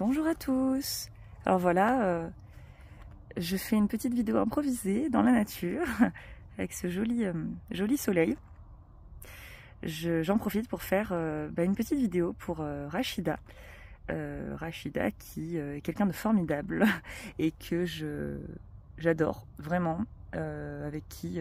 Bonjour à tous. Alors voilà, je fais une petite vidéo improvisée dans la nature avec ce joli soleil. J'en profite pour faire une petite vidéo pour Rachida. Rachida qui est quelqu'un de formidable et que j'adore vraiment, avec qui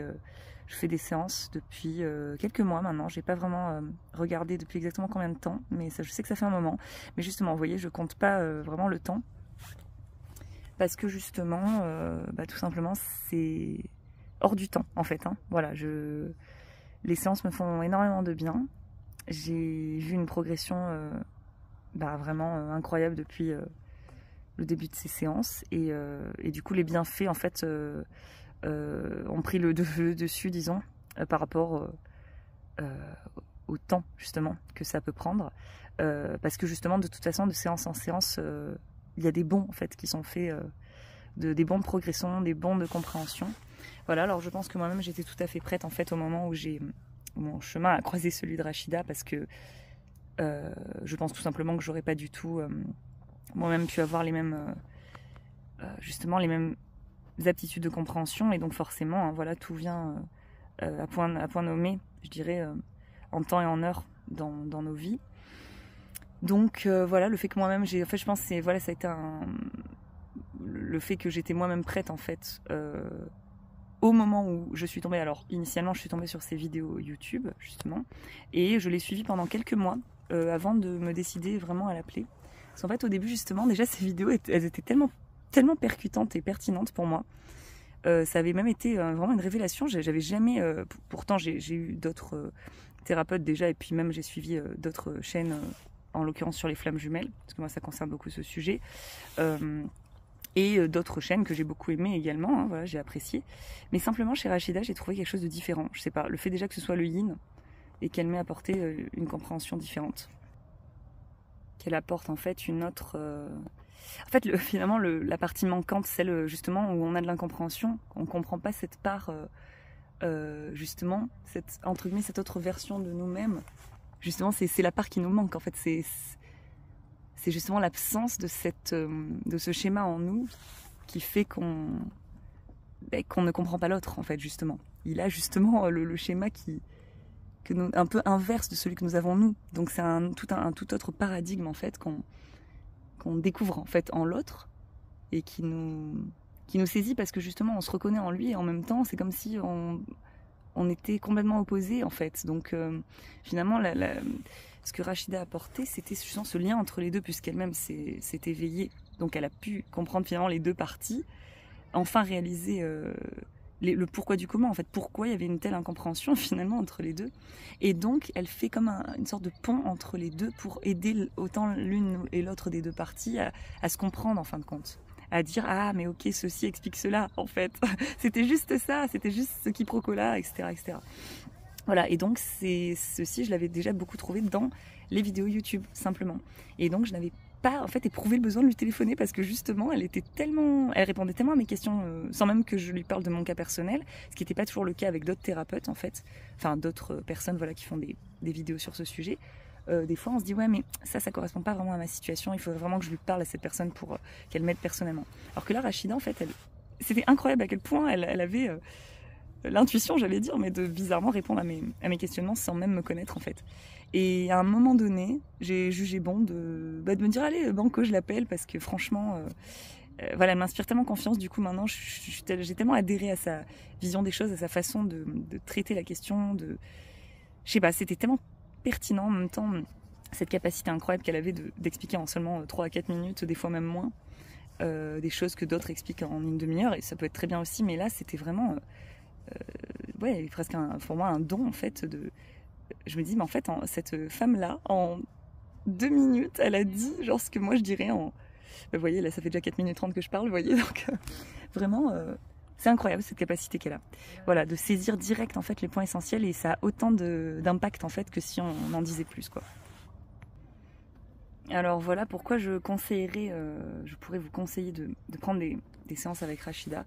je fais des séances depuis quelques mois maintenant. J'ai pas vraiment regardé depuis exactement combien de temps, mais je sais que ça fait un moment. Mais justement, vous voyez, je compte pas vraiment le temps parce que justement, tout simplement, c'est hors du temps en fait. Hein. Voilà, les séances me font énormément de bien. J'ai vu une progression vraiment incroyable depuis le début de ces séances et du coup les bienfaits en fait ont pris le dessus, disons, par rapport au temps justement que ça peut prendre, parce que justement de toute façon de séance en séance il y a des bons en fait qui sont faits, des bons de progression, des bons de compréhension. Voilà, alors je pense que moi-même j'étais tout à fait prête en fait au moment où mon chemin a croisé celui de Rachida, parce que je pense tout simplement que j'aurais pas du tout moi-même pu avoir les mêmes justement les mêmes aptitudes de compréhension, et donc forcément hein, voilà, tout vient à point nommé, je dirais, en temps et en heure dans nos vies. Donc voilà, le fait que moi-même je pense que ça a été le fait que j'étais moi-même prête en fait au moment où je suis tombée. Alors initialement je suis tombée sur ces vidéos YouTube justement, et je l'ai suivie pendant quelques mois avant de me décider vraiment à l'appeler. Parce qu'en fait au début justement déjà ces vidéos elles étaient tellement percutantes et pertinentes pour moi. Ça avait même été vraiment une révélation. J'avais jamais, pourtant j'ai eu d'autres thérapeutes déjà, et puis même j'ai suivi d'autres chaînes, en l'occurrence sur les flammes jumelles, parce que moi ça concerne beaucoup ce sujet, et d'autres chaînes que j'ai beaucoup aimées également, hein, voilà, j'ai apprécié. Mais simplement chez Rachida j'ai trouvé quelque chose de différent. Je sais pas, le fait déjà que ce soit le yin et qu'elle m'ait apporté une compréhension différente, qu'elle apporte en fait une autre... En fait, finalement, la partie manquante, celle justement où on a de l'incompréhension, on ne comprend pas cette part, justement, entre guillemets, cette autre version de nous-mêmes. Justement, c'est la part qui nous manque. En fait, c'est justement l'absence de ce schéma en nous qui fait qu'on ne comprend pas l'autre, en fait, justement. Il a justement le schéma un peu inverse de celui que nous avons nous. Donc c'est un tout autre paradigme, en fait, qu'on découvre en fait en l'autre, et qui nous saisit, parce que justement on se reconnaît en lui, et en même temps c'est comme si on était complètement opposés en fait. Donc finalement ce que Rachida a apporté, c'était justement ce lien entre les deux, puisqu'elle-même s'est éveillée, donc elle a pu comprendre finalement les deux parties, enfin réaliser le pourquoi du comment, en fait, pourquoi il y avait une telle incompréhension finalement entre les deux. Et donc elle fait comme une sorte de pont entre les deux pour aider autant l'une et l'autre des deux parties à se comprendre en fin de compte, à dire ah mais ok, ceci explique cela en fait. C'était juste ça, c'était juste ce quiproquo-là, etc. Voilà, et donc ceci je l'avais déjà beaucoup trouvé dans les vidéos YouTube simplement, et donc je n'avais pas en fait éprouvé le besoin de lui téléphoner, parce que justement elle répondait tellement à mes questions sans même que je lui parle de mon cas personnel, ce qui n'était pas toujours le cas avec d'autres thérapeutes en fait, enfin d'autres personnes voilà qui font des vidéos sur ce sujet. Des fois on se dit ouais mais ça correspond pas vraiment à ma situation, il faudrait vraiment que je lui parle à cette personne pour qu'elle m'aide personnellement. Alors que là Rachida en fait c'était incroyable à quel point elle avait l'intuition, j'allais dire, mais de bizarrement répondre à mes questionnements sans même me connaître en fait. Et à un moment donné, j'ai jugé bon de me dire allez banco, je l'appelle, parce que franchement voilà, elle m'inspire tellement confiance. Du coup maintenant j'ai tellement adhéré à sa vision des choses, à sa façon de traiter la question, je sais pas, c'était tellement pertinent en même temps, cette capacité incroyable qu'elle avait d'expliquer en seulement 3 à 4 minutes, des fois même moins, des choses que d'autres expliquent en une demi-heure, et ça peut être très bien aussi, mais là c'était vraiment presque pour moi un don en fait. Je me dis mais en fait cette femme là en 2 minutes elle a dit genre ce que moi je dirais en vous voyez là ça fait déjà 4 minutes 30 que je parle, vous voyez, donc vraiment c'est incroyable cette capacité qu'elle a, voilà, de saisir direct en fait les points essentiels, et ça a autant d'impact en fait que si on en disait plus quoi. Alors voilà pourquoi je pourrais vous conseiller de prendre des séances avec Rachida.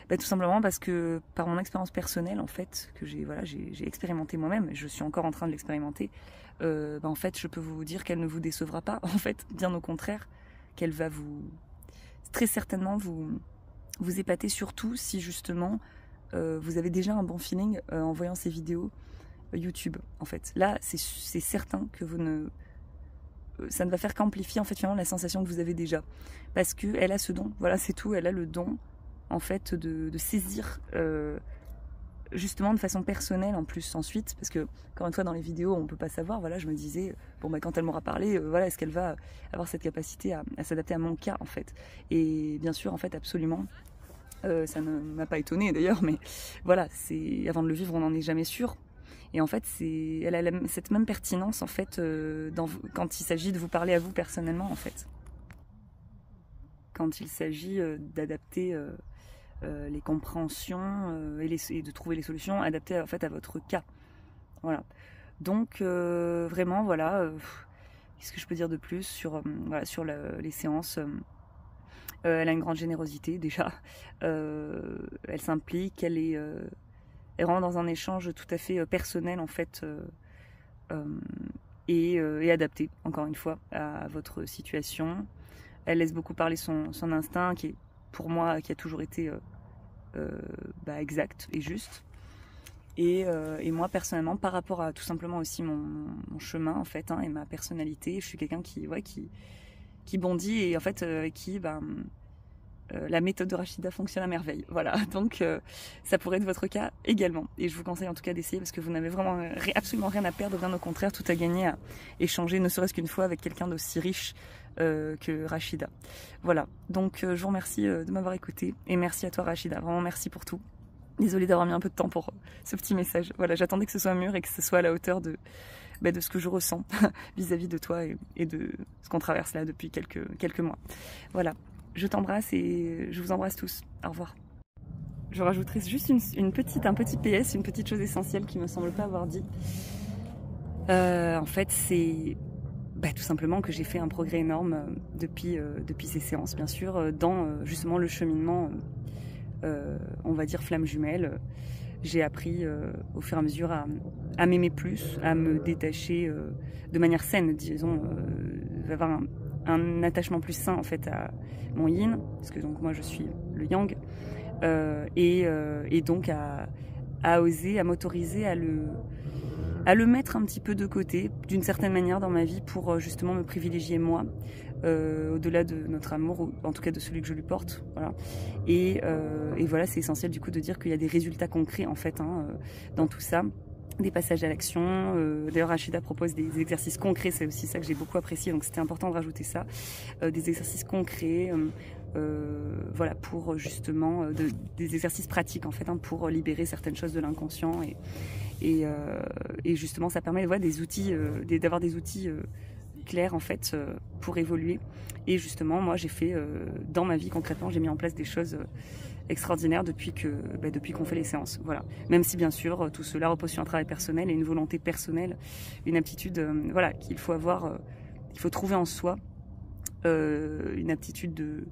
Tout simplement parce que par mon expérience personnelle en fait, que j'ai expérimenté moi-même, je suis encore en train de l'expérimenter, en fait je peux vous dire qu'elle ne vous décevra pas, en fait bien au contraire, qu'elle va très certainement vous épater, surtout si justement vous avez déjà un bon feeling en voyant ces vidéos YouTube. En fait, là, c'est certain que ça ne va faire qu'amplifier en fait finalement la sensation que vous avez déjà, parce que elle a ce don. Voilà, c'est tout. Elle a le don en fait de saisir justement de façon personnelle en plus ensuite, parce que encore une fois dans les vidéos on peut pas savoir. Voilà, je me disais bon bah quand elle m'aura parlé, voilà, est-ce qu'elle va avoir cette capacité à s'adapter à mon cas en fait. Et bien sûr en fait absolument. Ça ne m'a pas étonnée d'ailleurs, mais voilà, avant de le vivre on n'en est jamais sûr. Et en fait, elle a cette même pertinence en fait quand il s'agit de vous parler à vous personnellement en fait. Quand il s'agit d'adapter les compréhensions et de trouver les solutions adaptées en fait à votre cas. Voilà. Donc vraiment voilà. Qu'est-ce que je peux dire de plus sur les séances? Elle a une grande générosité déjà. Elle s'implique. Elle rentre dans un échange tout à fait personnel en fait et adapté encore une fois à votre situation. Elle laisse beaucoup parler son instinct qui est pour moi qui a toujours été exact et juste. Et moi personnellement par rapport à tout simplement aussi mon chemin en fait et ma personnalité, je suis quelqu'un qui bondit et en fait qui la méthode de Rachida fonctionne à merveille. Voilà, donc ça pourrait être votre cas également. Et je vous conseille en tout cas d'essayer parce que vous n'avez vraiment absolument rien à perdre, bien au contraire, tout à gagner à échanger, ne serait-ce qu'une fois avec quelqu'un d'aussi riche que Rachida. Voilà, donc je vous remercie de m'avoir écouté et merci à toi Rachida, vraiment merci pour tout. Désolée d'avoir mis un peu de temps pour ce petit message. Voilà, j'attendais que ce soit mûr et que ce soit à la hauteur de ce que je ressens vis-à-vis de toi et de ce qu'on traverse là depuis quelques mois. Voilà. Je t'embrasse et je vous embrasse tous. Au revoir. Je rajouterai juste un petit PS, une petite chose essentielle qui me semble pas avoir dit. En fait, c'est tout simplement que j'ai fait un progrès énorme depuis ces séances, bien sûr, dans justement le cheminement, on va dire flamme jumelle. J'ai appris au fur et à mesure à m'aimer plus, à me détacher de manière saine, disons, avoir un attachement plus sain en fait à mon yin, parce que donc moi je suis le yang, et donc à oser, à m'autoriser à le mettre un petit peu de côté d'une certaine manière dans ma vie pour justement me privilégier moi, au-delà de notre amour, ou en tout cas de celui que je lui porte, voilà. Et voilà, c'est essentiel du coup de dire qu'il y a des résultats concrets en fait dans tout ça. Des passages à l'action. D'ailleurs, Rachida propose des exercices concrets, c'est aussi ça que j'ai beaucoup apprécié, donc c'était important de rajouter ça. Des exercices concrets, voilà, pour justement des exercices pratiques en fait, pour libérer certaines choses de l'inconscient et justement ça permet d'avoir des outils, clairs en fait pour évoluer. Et justement, moi j'ai fait dans ma vie concrètement, j'ai mis en place des choses extraordinaire depuis qu'on fait les séances. Voilà. Même si bien sûr tout cela repose sur un travail personnel et une volonté personnelle, une aptitude voilà, qu'il faut avoir, il faut trouver en soi une aptitude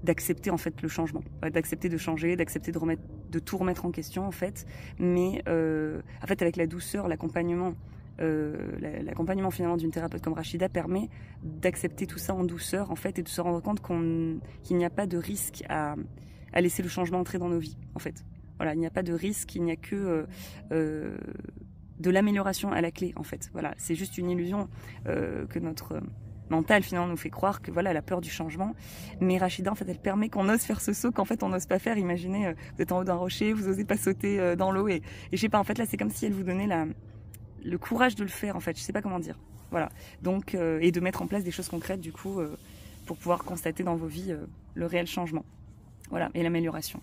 d'accepter en fait le changement, d'accepter de changer, d'accepter de tout remettre en question en fait, mais en fait avec la douceur, l'accompagnement. L'accompagnement finalement d'une thérapeute comme Rachida permet d'accepter tout ça en douceur en fait et de se rendre compte qu'il n'y a pas de risque à laisser le changement entrer dans nos vies, en fait. Voilà, il n'y a pas de risque, il n'y a que de l'amélioration à la clé, en fait. Voilà, c'est juste une illusion que notre mental, finalement, nous fait croire que, voilà, la peur du changement. Mais Rachida, en fait, elle permet qu'on ose faire ce saut qu'en fait, on n'ose pas faire. Imaginez, vous êtes en haut d'un rocher, vous n'osez pas sauter dans l'eau et je sais pas, en fait, là, c'est comme si elle vous donnait le courage de le faire, en fait. Je sais pas comment dire. Voilà. Donc, et de mettre en place des choses concrètes, du coup, pour pouvoir constater dans vos vies le réel changement. Voilà, et l'amélioration.